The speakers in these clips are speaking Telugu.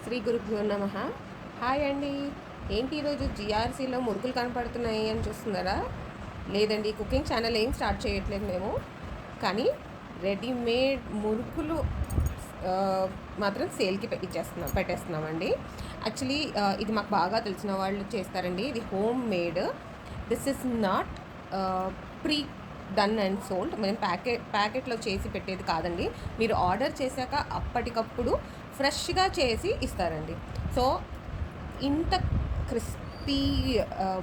శ్రీ గురుభ్యో నమః. హాయ్ అండి. ఏంటి ఈరోజు జిఆర్సీలో మురుకులు కనపడుతున్నాయి అని చూస్తున్నారా? లేదండి, కుకింగ్ ఛానల్ ఏం స్టార్ట్ చేయట్లేదు మేము. కానీ రెడీమేడ్ మురుకులు మాత్రం సేల్కి పెట్టేస్తున్నామండి. యాక్చువల్లీ ఇది మాకు బాగా తెలిసిన వాళ్ళు చేస్తారండి. ఇది home made. This is not pre done and sold. మేము ప్యాకెట్లో చేసి పెట్టేది కాదండి. మీరు ఆర్డర్ చేశాక అప్పటికప్పుడు ఫ్రెష్గా చేసి ఇస్తారండి. సో ఇంత క్రిస్పీ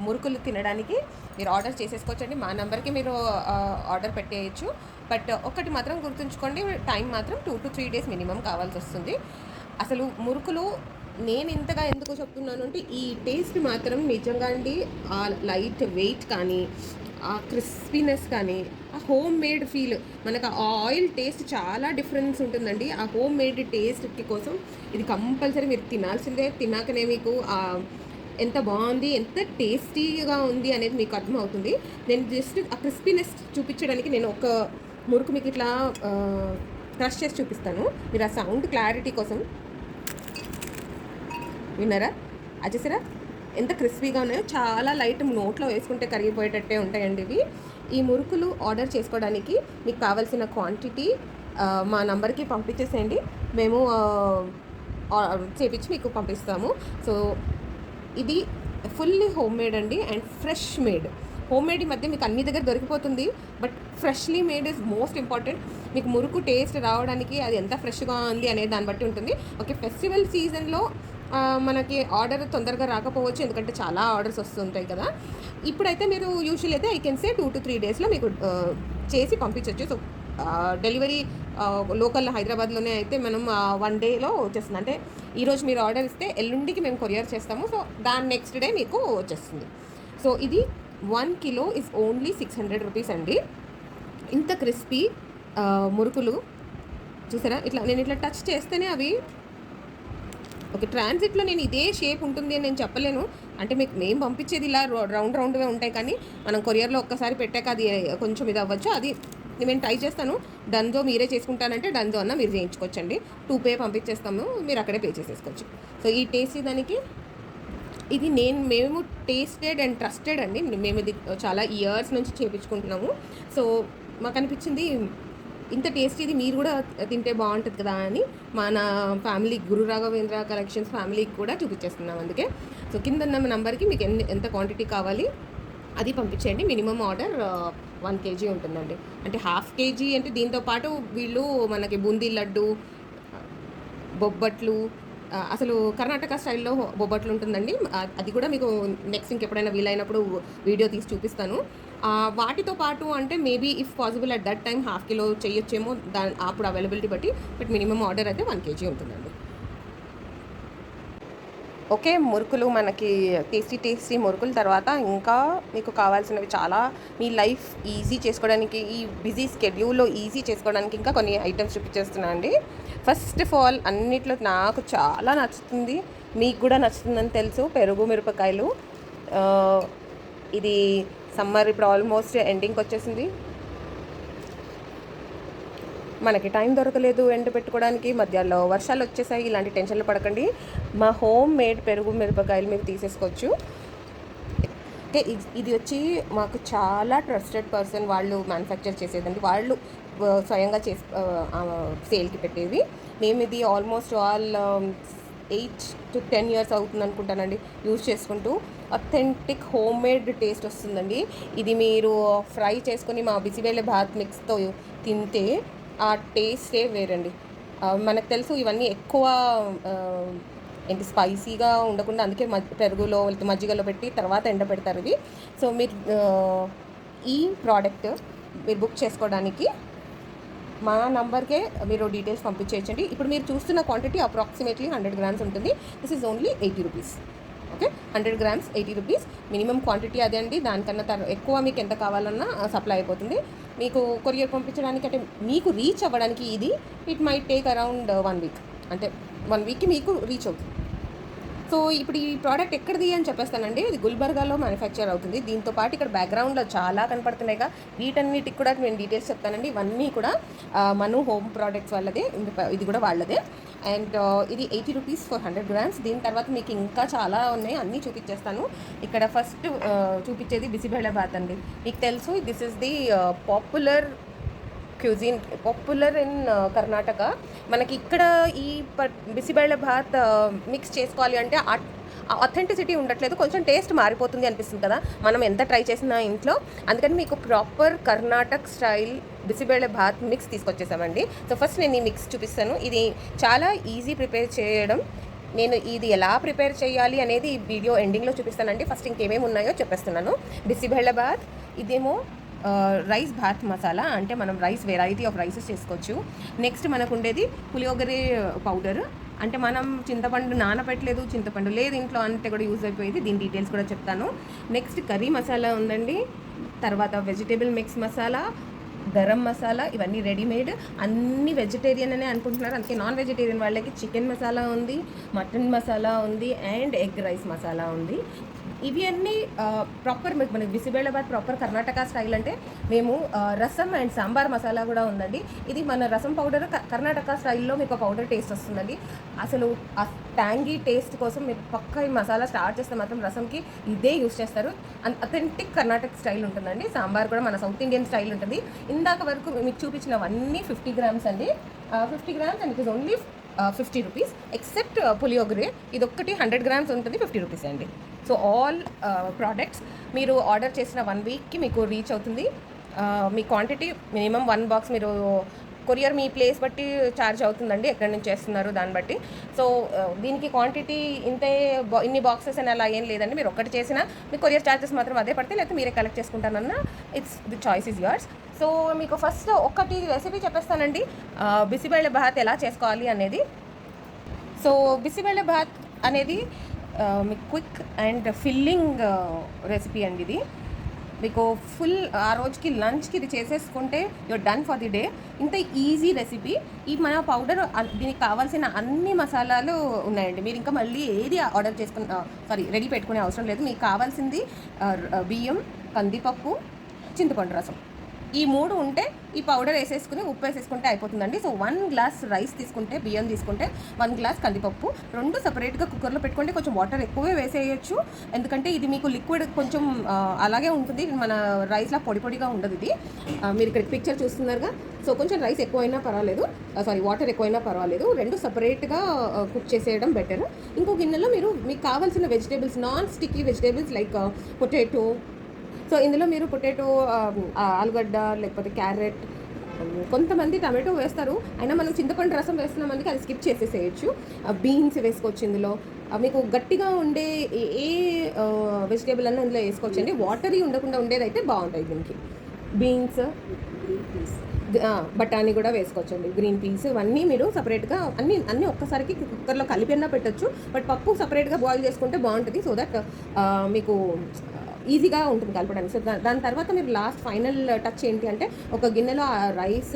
మురుకులు తినడానికి మీరు ఆర్డర్ చేసేసుకోవచ్చండి. మా నెంబర్కి మీరు ఆర్డర్ పెట్టేయచ్చు. బట్ ఒకటి మాత్రం గుర్తుంచుకోండి, టైం మాత్రం 2 to 3 days మినిమం కావాల్సి వస్తుంది. అసలు మురుకులు నేను ఇంతగా ఎందుకు చెప్తున్నాను అంటే, ఈ టేస్ట్ మాత్రం నిజంగా అండి, ఆ లైట్ వెయిట్ కానీ, ఆ క్రిస్పీనెస్ కానీ, ఆ హోమ్ మేడ్ ఫీల్, మనకు ఆ ఆయిల్ టేస్ట్ చాలా డిఫరెన్స్ ఉంటుందండి. ఆ హోమ్ మేడ్ టేస్ట్కి కోసం ఇది కంపల్సరీ మీరు తినాల్సిందే. తిన్నాకనే మీకు ఎంత బాగుంది, ఎంత టేస్టీగా ఉంది అనేది మీకు అర్థమవుతుంది. నేను జస్ట్ ఆ క్రిస్పీనెస్ చూపించడానికి నేను ఒక మురుకు మీకు ఇట్లా క్రష్ చేసి చూపిస్తాను. మీరు ఆ సౌండ్ క్లారిటీ కోసం విన్నారా? అచ్చేసారా ఎంత క్రిస్పీగా ఉన్నాయో. చాలా లైట్, నోట్లో వేసుకుంటే కరిగిపోయేటట్టే ఉంటాయండి ఇవి. ఈ మురుకులు ఆర్డర్ చేసుకోవడానికి మీకు కావాల్సిన క్వాంటిటీ మా నంబర్కి పంపించేసేయండి. మేము చేపించి మీకు పంపిస్తాము. సో ఇది ఫుల్లీ హోమ్ మేడ్ అండి, and fresh made. Home made ఈ మధ్య మీకు అన్ని దగ్గర దొరికిపోతుంది, but freshly made is most important. మీకు మురుకు టేస్ట్ రావడానికి అది ఎంత ఫ్రెష్గా ఉంది అనేది దాన్ని బట్టి ఉంటుంది. ఓకే, ఫెస్టివల్ సీజన్లో మనకి ఆర్డర్ తొందరగా రాకపోవచ్చు, ఎందుకంటే చాలా ఆర్డర్స్ వస్తుంటాయి కదా. ఇప్పుడైతే మీరు యూజువల్ అయితే ఐ కెన్ సే 2 to 3 daysలో మీకు చేసి పంపించవచ్చు. సో డెలివరీ లోకల్ హైదరాబాద్లోనే అయితే మనం 1 dayలో వచ్చేస్తుంది. అంటే ఈరోజు మీరు ఆర్డర్ ఇస్తే ఎల్లుండికి మేము కొరియర్ చేస్తాము. సో దాని నెక్స్ట్ డే మీకు వచ్చేస్తుంది. సో ఇది 1 kilo ఇస్ ఓన్లీ 600 rupees అండి. ఇంత క్రిస్పీ మురుకులు చూసారా? నేను ఇట్లా టచ్ చేస్తేనే అవి ఓకే. ట్రాన్సిట్లో నేను ఇదే షేప్ ఉంటుంది అని నేను చెప్పలేను. అంటే మేము పంపించేది ఇలా రౌండ్గా ఉంటాయి, కానీ మనం కొరియర్లో ఒక్కసారి పెట్టాక అది కొంచెం ఇది అవ్వచ్చు. అది నేను ట్రై చేస్తాను. డన్జో మీరే చేసుకుంటానంటే డన్జో అన్న మీరు చేయించుకోవచ్చండి. 2 pay పంపించేస్తాము, మీరు అక్కడే పే చేసేసుకోవచ్చు. సో ఈ టేస్ట్ దానికి ఇది మేము టేస్టెడ్ అండ్ ట్రస్టెడ్ అండి. మేము ఇది చాలా ఇయర్స్ నుంచి చేయించుకుంటున్నాము. సో మాకు అనిపించింది ఇంత టేస్టీది మీరు కూడా తింటే బాగుంటుంది కదా అని మన ఫ్యామిలీ గురు రాఘవేంద్ర కలెక్షన్స్ ఫ్యామిలీకి కూడా చూపించేస్తున్నాం. అందుకే సో కింద ఉన్న నెంబర్కి మీకు ఎంత క్వాంటిటీ కావాలి అది పంపించేయండి. మినిమం ఆర్డర్ 1 kg ఉంటుందండి. అంటే 1/2 kg అంటే దీంతోపాటు వీళ్ళు మనకి బూందీ లడ్డు, బొబ్బట్లు, అసలు కర్ణాటక స్టైల్లో బొబ్బట్లు ఉంటుందండి. అది కూడా మీకు నెక్స్ట్ ఇంకెప్పుడైనా వీలైనప్పుడు వీడియో తీసి చూపిస్తాను. వాటితో పాటు అంటే maybe if possible at that time 1/2 kilo చేయొచ్చేమో, అప్పుడు అవైలబిలిటీ బట్టి. బట్ మినిమం ఆర్డర్ అయితే 1 kg ఉంటుందండి. ఓకే, మురుకులు మనకి టేస్టీ మురుకుల తర్వాత ఇంకా మీకు కావాల్సినవి చాలా, మీ లైఫ్ ఈజీ చేసుకోవడానికి, ఈ బిజీ స్కెడ్యూల్లో ఈజీ చేసుకోవడానికి ఇంకా కొన్ని ఐటమ్స్ చూపించేస్తున్నా అండి. ఫస్ట్ ఆఫ్ ఆల్ అన్నిట్లో నాకు చాలా నచ్చుతుంది, మీకు కూడా నచ్చుతుందని తెలుసు, పెరుగు మిరపకాయలు. ఇది సమ్మర్ ఇప్పుడు ఆల్మోస్ట్ ఎండింగ్కి వచ్చేసింది. మనకి టైం దొరకలేదు ఎండ పెట్టుకోవడానికి, మధ్యలో వర్షాలు వచ్చేసాయి. ఇలాంటి టెన్షన్లు పడకండి. మా హోమ్ మేడ్ పెరుగు మిరపకాయలు మీరు తీసేసుకోవచ్చు. ఓకే, ఇది వచ్చి మాకు చాలా ట్రస్టెడ్ పర్సన్ వాళ్ళు మ్యానుఫ్యాక్చర్ చేసేదండి. వాళ్ళు స్వయంగా సేల్కి పెట్టేవి. మేము ఇది ఆల్మోస్ట్ 8 to 10 years అవుతుంది అనుకుంటానండి యూజ్ చేసుకుంటూ. అథెంటిక్ హోమ్ మేడ్ టేస్ట్ వస్తుందండి. ఇది మీరు ఫ్రై చేసుకొని మా బిసిబేలే భాత్ మిక్స్తో తింటే ఆ టేస్టే వేరండి. మనకు తెలుసు ఇవన్నీ ఎక్కువ స్పైసీగా ఉండకుండా, అందుకే పెరుగులో మజ్జిగలో పెట్టి తర్వాత ఎండబెడతారు ఇవి. సో మీరు ఈ ప్రోడక్ట్ మీరు బుక్ చేసుకోవడానికి మా నంబర్కే మీరు డీటెయిల్స్ పంపించేయచ్చండి. ఇప్పుడు మీరు చూస్తున్న క్వాంటిటీ అప్రాక్సిమేట్లీ 100 grams ఉంటుంది. This is only 80 rupees. Okay, 100 grams 80 rupees. Minimum quantity అదే అండి. దానికన్నా ఎక్కువ మీకు ఎంత కావాలన్నా సప్లై అయిపోతుంది. మీకు కొరియర్ పంపించడానికి అంటే మీకు రీచ్ అవ్వడానికి it might take around 1 week. అంటే 1 weekకి మీకు రీచ్ అవుతుంది. సో ఇప్పుడు ఈ ప్రోడక్ట్ ఎక్కడిది అని చెప్పేస్తానండి. ఇది గుల్బర్గాలో మ్యానుఫ్యాక్చర్ అవుతుంది. దీంతో పాటు ఇక్కడ బ్యాక్గ్రౌండ్లో చాలా కనపడుతున్నాయిగా, వీటన్నిటికి కూడా నేను డీటెయిల్స్ చెప్తానండి. ఇవన్నీ కూడా మను హోమ్ ప్రోడక్ట్స్ వాళ్ళదే, ఇది కూడా వాళ్ళదే. అండ్ ఇది 80 రూపీస్ ఫర్ 100 గ్రామ్స్. దీని తర్వాత మీకు ఇంకా చాలా ఉన్నాయి, అన్నీ చూపించేస్తాను. ఇక్కడ ఫస్ట్ చూపించేది బిసిబేళబాత్ అండి. మీకు తెలుసు this is the popular cuisine, popular in Karnataka. మనకి ఇక్కడ ఈ బిసిబేళబాత్ మిక్స్ చేసుకోవాలి అంటే అథెంటిసిటీ ఉండట్లేదు, కొంచెం టేస్ట్ మారిపోతుంది అనిపిస్తుంది కదా మనం ఎంత ట్రై చేసినా ఇంట్లో. అందుకని మీకు proper Karnataka style bisibelebath mix తీసుకొచ్చేసామండి. సో ఫస్ట్ నేను ఈ మిక్స్ చూపిస్తాను. ఇది చాలా ఈజీ ప్రిపేర్ చేయడం. నేను ఇది ఎలా ప్రిపేర్ చేయాలి అనేది ఈ వీడియో ఎండింగ్లో చూపిస్తానండి. ఫస్ట్ ఇంకేమేమి ఉన్నాయో చెప్పేస్తున్నాను. బిసిబేళబాత్, ఇదేమో రైస్ భాత్ మసాలా, అంటే మనం రైస్ వెరైటీ ఆఫ్ రైసెస్ చేసుకోవచ్చు. నెక్స్ట్ మనకు ఉండేది పులియోగరే పౌడర్, అంటే మనం చింతపండు నానబెట్టలేదు, చింతపండు లేదు ఇంట్లో అంటే కూడా యూజ్ అయిపోయేది. దీని డీటెయిల్స్ కూడా చెప్తాను. నెక్స్ట్ కర్రీ మసాలా ఉందండి. తర్వాత వెజిటేబుల్ మిక్స్ మసాలా, గరం మసాలా, ఇవన్నీ రెడీమేడ్. అన్ని వెజిటేరియన్ అనే అనుకుంటున్నారు, అందుకే నాన్ వెజిటేరియన్ వాళ్ళకి చికెన్ మసాలా ఉంది, మటన్ మసాలా ఉంది, అండ్ ఎగ్ రైస్ మసాలా ఉంది. ఇవి అన్నీ ప్రాపర్ మనకి బిసిబేళబాత్ ప్రాపర్ కర్ణాటక స్టైల్. అంటే మేము రసం అండ్ సాంబార్ మసాలా కూడా ఉందండి. ఇది మన రసం పౌడర్ కర్ణాటక స్టైల్లో మీకు పౌడర్ టేస్ట్ వస్తుందండి. అసలు ఆ ట్యాంగీ టేస్ట్ కోసం మీరు పక్క ఈ మసాలా స్టార్ట్ చేస్తే మాత్రం రసంకి ఇదే యూస్ చేస్తారు. అథెంటిక్ కర్ణాటక స్టైల్ ఉంటుందండి. సాంబార్ కూడా మన సౌత్ ఇండియన్ స్టైల్ ఉంటుంది. ఇందాక వరకు మీకు చూపించినవన్నీ 50 గ్రామ్స్ అండి. 50 grams and it is only 50 rupees, except puliyogare ఇదొక్కటి 100 గ్రామ్స్ ఉంటుంది, 50 రూపీస్ అండి. సో ఆల్ ప్రోడక్ట్స్ మీరు ఆర్డర్ చేసిన 1 వీక్కి మీకు రీచ్ అవుతుంది. మీ క్వాంటిటీ మినిమం 1 బాక్స్, మీరు కొరియర్ మీ ప్లేస్ బట్టి ఛార్జ్ అవుతుందండి, ఎక్కడి నుంచి చేస్తున్నారు దాన్ని బట్టి. సో దీనికి క్వాంటిటీ ఇన్ని బాక్సెస్ అని అలా ఏం లేదండి. మీరు ఒక్కటి చేసినా మీ కొరియర్ ఛార్జెస్ మాత్రం అదే పడితే, లేకపోతే మీరే కలెక్ట్ చేసుకుంటానన్నా it's the choice is yours. So మీకు ఫస్ట్ ఒక్కటి రెసిపీ చెప్పేస్తానండి, బిసిబేళబాత్ ఎలా చేసుకోవాలి అనేది. సో బిసిబేళబాత్ అనేది మీకు క్విక్ అండ్ ఫిల్లింగ్ రెసిపీ అండి. ఇది మీకు ఫుల్ ఆ రోజుకి లంచ్కి ఇది చేసేసుకుంటే you're done for the day. ఇంత ఈజీ రెసిపీ. ఈ మన పౌడర్, దీనికి కావాల్సిన అన్ని మసాలాలు ఉన్నాయండి. మీరు ఇంకా మళ్ళీ ఏది ఆర్డర్ రెడీ పెట్టుకునే అవసరం లేదు. మీకు కావాల్సింది బియ్యం, కందిపప్పు, చింతపండు రసం, ఈ 3 ఉంటే ఈ పౌడర్ వేసేసుకుని ఉప్పు వేసేసుకుంటే అయిపోతుందండి. సో 1 గ్లాస్ రైస్ తీసుకుంటే, బియ్యం తీసుకుంటే 1 గ్లాస్ కందిపప్పు, 2 సపరేట్గా కుక్కర్లో పెట్టుకుంటే కొంచెం వాటర్ ఎక్కువే వేసేయచ్చు, ఎందుకంటే ఇది మీకు లిక్విడ్ కొంచెం అలాగే ఉంటుంది, మన రైస్లా పొడి పొడిగా ఉండదు ఇది. మీరు ఇక్కడ పిక్చర్ చూస్తున్నారుగా. సో కొంచెం రైస్ ఎక్కువైనా పర్వాలేదు, వాటర్ ఎక్కువైనా పర్వాలేదు, 2 సపరేట్గా కుక్ చేసేయడం బెటర్. ఇంకో గిన్నెలో మీకు కావాల్సిన vegetables, non sticky vegetables like potato. So ఇందులో మీరు పొటాటో, ఆలుగడ్డ, లేకపోతే క్యారెట్, కొంతమంది టమాటో వేస్తారు, అయినా మనం చింతపండు రసం వేస్తున్న మందికి అది స్కిప్ చేసేసేయచ్చు. బీన్స్ వేసుకోవచ్చు ఇందులో. మీకు గట్టిగా ఉండే ఏ వెజిటేబుల్ అన్నా ఇందులో వేసుకోవచ్చండి. వాటరీ ఉండకుండా ఉండేదైతే బాగుంటాయి దీనికి. బీన్స్, బఠానీ కూడా వేసుకోవచ్చండి, గ్రీన్ పీస్, ఇవన్నీ మీరు సపరేట్గా అన్నీ ఒక్కసారికి కుక్కర్లో కలిపినా పెట్టచ్చు. బట్ పప్పు సపరేట్గా బాయిల్ చేసుకుంటే బాగుంటుంది, సో దట్ మీకు ఈజీగా ఉంటుంది కలపడానికి. సో దాని తర్వాత మీరు లాస్ట్ ఫైనల్ టచ్ ఏంటి అంటే, ఒక గిన్నెలో ఆ రైస్,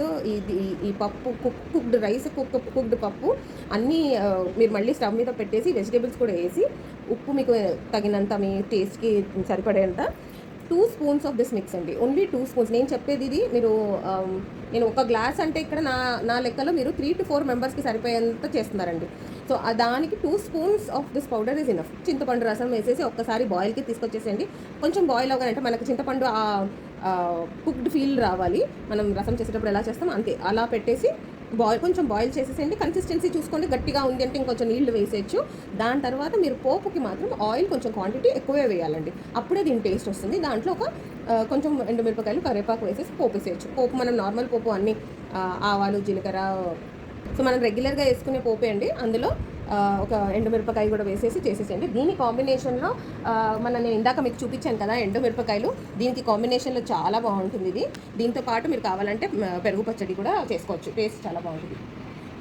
ఈ పప్పు, కుక్డ్ రైస్, కుక్డ్ పప్పు అన్నీ మీరు మళ్ళీ స్టవ్ మీద పెట్టేసి వెజిటేబుల్స్ కూడా వేసి, ఉప్పు మీకు తగినంత, మీ టేస్ట్కి సరిపడేంత, 2 స్పూన్స్ ఆఫ్ దిస్ మిక్స్ అండి. Only 2 spoons. నేను చెప్పేది ఇది నేను ఒక గ్లాస్ అంటే ఇక్కడ నా లెక్కలో మీరు 3 to 4 మెంబర్స్కి సరిపోయేంత చేస్తున్నారండి. సో దానికి 2 spoons of this powder is enough. చింతపండు రసం వేసేసి ఒక్కసారి బాయిల్కి తీసుకొచ్చేసేయండి. కొంచెం బాయిల్ అవగానంటే మనకు చింతపండు కుక్డ్ ఫీల్ రావాలి, మనం రసం చేసేటప్పుడు ఎలా చేస్తాం అంతే, అలా పెట్టేసి కొంచెం బాయిల్ చేసేసేయండి. కన్సిస్టెన్సీ చూసుకోండి, గట్టిగా ఉంది అంటే ఇంకొంచెం నీళ్లు వేసేయచ్చు. దాని తర్వాత మీరు పోపుకి మాత్రం ఆయిల్ కొంచెం క్వాంటిటీ ఎక్కువే వేయాలండి, అప్పుడే దీని టేస్ట్ వస్తుంది. దాంట్లో కొంచెం ఎండుమిరపకాయలు, కరివేపాకు వేసేసి పోపు వేసేయచ్చు. పోపు మనం నార్మల్ పోపు అన్ని ఆవాలు, జీలకర్ర, సో మనం రెగ్యులర్గా వేసుకునే పోపే అండి. అందులో ఒక ఎండుమిరపకాయ కూడా వేసేసి చేసేసేయండి. దీని కాంబినేషన్లో నేను ఇందాక మీకు చూపించాను కదా ఎండుమిరపకాయలు, దీనికి కాంబినేషన్లో చాలా బాగుంటుంది ఇది. దీంతో పాటు మీరు కావాలంటే పెరుగు పచ్చడి కూడా చేసుకోవచ్చు, టేస్ట్ చాలా బాగుంటుంది.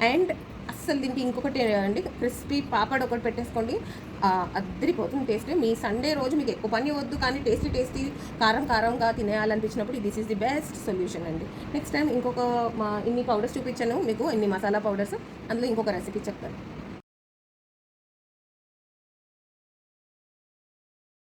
అండ్ అస్సలు దీనికి ఇంకొకటి అండి, క్రిస్పీ పాపడ్ ఒకటి పెట్టేసుకోండి, అద్దరిపోతుంది టేస్ట్. మీ సండే రోజు మీకు ఎక్కువ పని వద్దు, కానీ టేస్టీ కారంగా తినేయాలనిపించినప్పుడు this is the best solution అండి. నెక్స్ట్ టైం ఇన్ని పౌడర్స్ చూపించాను మీకు, ఇన్ని మసాలా పౌడర్స్, అందులో ఇంకొక రెసిపీ చెప్తాను.